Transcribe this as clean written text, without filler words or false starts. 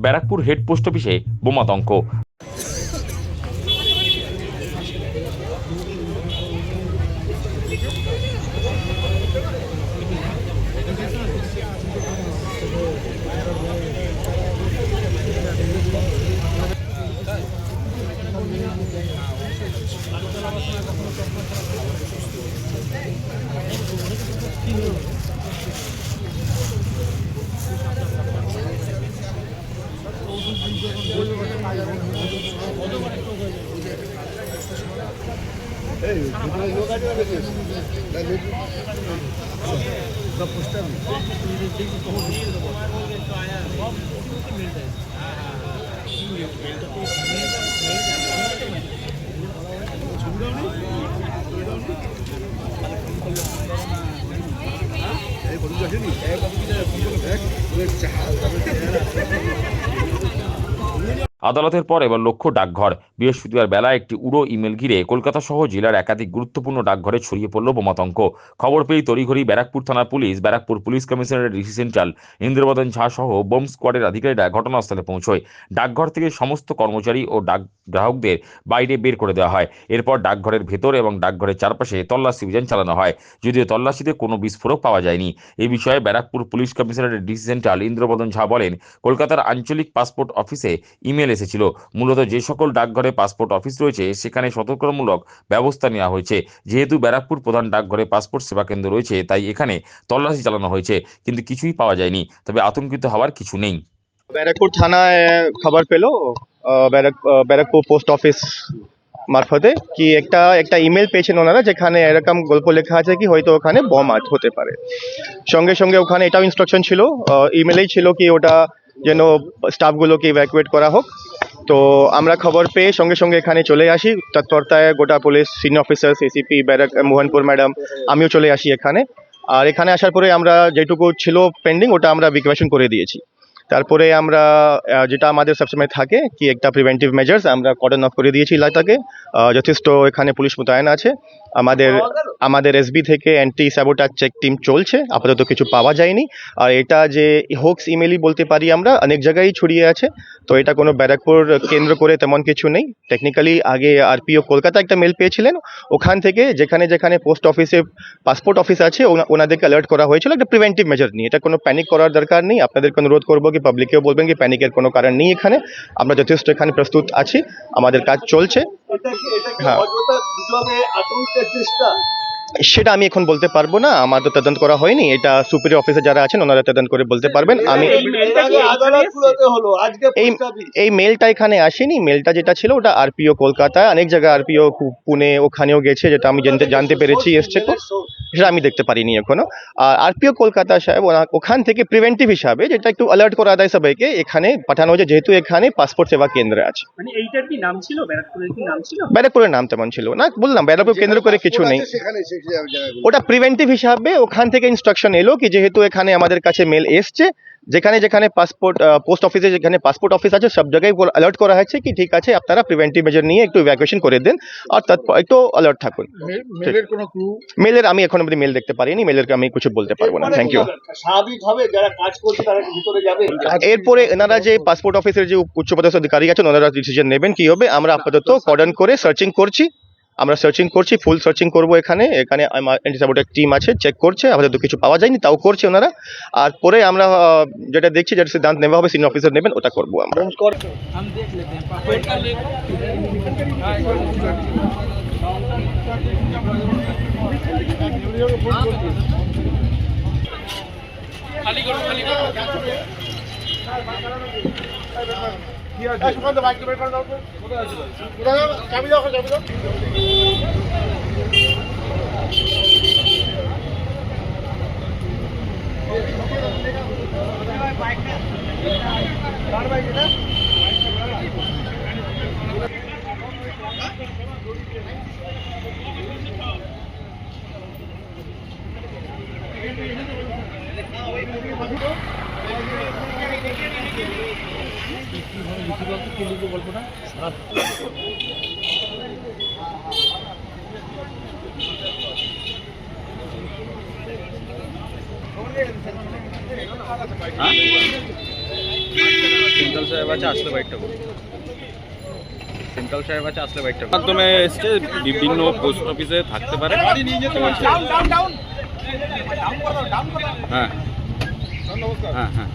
Barrackpore head post অফিসে বোমাতঙ্ক। আদালতের পর এবার লক্ষ্য ডাকঘর। বৃহস্পতিবার বেলা একটি উড়ো ইমেল ঘিরে কলকাতা সহ জেলার একাধিক গুরুত্বপূর্ণ ডাকঘরে ছড়িয়ে পড়ল বোমাতঙ্ক। খবর পেয়ে তড়িঘড়ি ব্যারাকপুর থানা পুলিশ, ব্যারাকপুর পুলিশ কমিশনারের ডিসি সেন্ট্রাল, ইন্দ্রবদন ঝা সহ বোম স্কোয়াডের আধিকারিকরা ঘটনাস্থলে পৌঁছয়। ডাকঘর থেকে সমস্ত কর্মচারী ও ডাক গ্রাহকদের বাইরে বের করে দেওয়া হয়। এরপর ডাকঘরের ভেতর এবং ডাকঘরের চারপাশে তল্লাশি অভিযান চালানো হয়, যদিও তল্লাশিতে কোনো বিস্ফোরক পাওয়া যায়নি। এই বিষয়ে ব্যারাকপুর পুলিশ কমিশনারের ডিসি সেন্ট্রাল ইন্দ্রবদন ঝা বলেন, কলকাতার আঞ্চলিক পাসপোর্ট অফিসে ইমেল এসেছিল। মূলত যে সকল ডাকঘরে পাসপোর্ট অফিস রয়েছে সেখানে সতর্কতামূলক ব্যবস্থা নেওয়া হয়েছে। যেহেতু ব্যারাকপুর প্রধান ডাকঘরে পাসপোর্ট সেবা কেন্দ্র রয়েছে, তাই এখানে তল্লাশি চালানো হয়েছে, কিন্তু কিছুই পাওয়া যায়নি। তবে আতঙ্কিত হওয়ার কিছু নেই। ব্যারাকপুর থানায় খবর পেল ব্যারাকপুর পোস্ট অফিস মারফতে কি একটা ইমেল পেয়েছেন ওনারা, যেখানে এরকম গল্প লেখা আছে কি হয়তো ওখানে বম হতে পারে। সঙ্গে সঙ্গে ওখানে এটাও ইনস্ট্রাকশন ছিল, ইমেলেই ছিল কি ওটা যেন স্টাফগুলোকে ইভ্যাকুয়েট করা হোক। তো আমরা খবর পেয়ে সঙ্গে সঙ্গে এখানে চলে আসি, তৎপরতায় গোটা police senior officer, ACP Mohanpur madam, আমিও চলে আসি এখানে। আর এখানে আসার পরে আমরা যেটুকু ছিল পেন্ডিং ওটা আমরা ইভ্যাকুয়েশন করে দিয়েছি। তারপরে আমরা যেটা আমাদের সবসময় থাকে কি একটা প্রিভেন্টিভ মেজার্স আমরা কর্ডন অফ করে দিয়েছি এলাকাকে। যথেষ্ট এখানে পুলিশ মোতায়েন আছে। আমাদের এসবি থেকে অ্যান্টি স্যাবোটাজ চেক টিম চলছে, আপাতত কিছু পাওয়া যায়নি। আর এটা যে হোক্স ইমেলই বলতে পারি আমরা, অনেক জায়গায় ছড়িয়ে আছে। তো এটা কোনো ব্যারাকপুর কেন্দ্র করে তেমন কিছু নেই। টেকনিক্যালি আগে আরপিও কলকাতা একটা মেল পেয়েছিলেন, ওখান থেকে যেখানে যেখানে পোস্ট অফিসে পাসপোর্ট অফিস আছে ওনাদেরকে অ্যালার্ট করা হয়েছিল একটা প্রিভেন্টিভ মেজার নিয়ে। এটা কোনো প্যানিক করার দরকার নেই। আপনাদেরকে অনুরোধ করবো কি পাবলিকেও বলবেন কি প্যানিকের কোনো কারণ নেই এখানে। আমরা যথেষ্ট এখানে প্রস্তুত আছি, আমাদের কাজ চলছে। হ্যাঁ, সেটা আমি এখন বলতে পারবো না, আমার তো তদন্ত করা হয়নি। এটা সুপিরিয়র অফিসে যারা আছেন ওনারা তদন্ত করে বলতে পারবেন। আমি এই মেলটা এখানে আসেনি। মেলটা যেটা ছিল ওটা আরপিও কলকাতায়, অনেক জায়গায় আরপিও পুনে ওখানেও গেছে, যেটা আমি জানতে পেরেছি এসছে, সেটা আমি দেখতে পারিনি এখনো। আর আরপিও কলকাতা সাহেব ওখান থেকে প্রিভেন্টিভ হিসাবে যেটা একটু অ্যালার্ট করা দেয় সবাইকে এখানে পাঠানো হয়েছে, যেহেতু এখানে পাসপোর্ট সেবা কেন্দ্র আছে। মানে এইটার কি নাম ছিল, ব্যারাকপুরের কি নাম ছিল? ব্যারাকপুরের নাম তেমন ছিল না, বললাম ব্যারাকপুর কেন্দ্র করে কিছু নেই। ওটা প্রিভেন্টিভ হিসাবে ওখান থেকে ইনস্ট্রাকশন এলো কি যেহেতু এখানে আমাদের কাছে মেল এসছে, যেখানে যেখানে পাসপোর্ট পোস্ট অফিসে যেখানে পাসপোর্ট অফিস আছে সব জায়গায় অ্যালার্ট করা হয়েছে কি ঠিক আছে আপনারা প্রিভেন্টিভ মেজার নিয়ে একটু ইভ্যাকুয়েশন করে দেন, আর তারপর একটু অ্যালার্ট থাকুন। মেলের আমি এখন অবধি মেল দেখতে পারিনি, মেলের আমি কিছু বলতে পারবো না। Thank you. এরপরে এনারা যে পাসপোর্ট অফিসের যে উচ্চপদস্থ অধিকারী আছেন ওনারা ডিসিশন নেবেন কি হবে। আমরা আপাতত কর্ডন করে সার্চিং করছি, ফুল সার্চিং করবো। এখানে অ্যান্টি স্যাবোটাজ টিম আছে, চেক করছে, আপাতত কিছু পাওয়া যায়নি, তাও করছে ওনারা। আর পরে আমরা যেটা দেখছি যেটা সিদ্ধান্ত নেওয়া হবে সিনিয়র অফিসার নেবেন, ওটা করবো আমরা। গল্পটা সেন্ট্রাল সাহেব আছে, আসলে বাইকটা করুন। সেন্ট্রাল সাহেব আছে, আসলে বাইকটা মাধ্যমে এসছে, বিভিন্ন পোস্ট অফিসে থাকতে পারে। হ্যাঁ হ্যাঁ হ্যাঁ।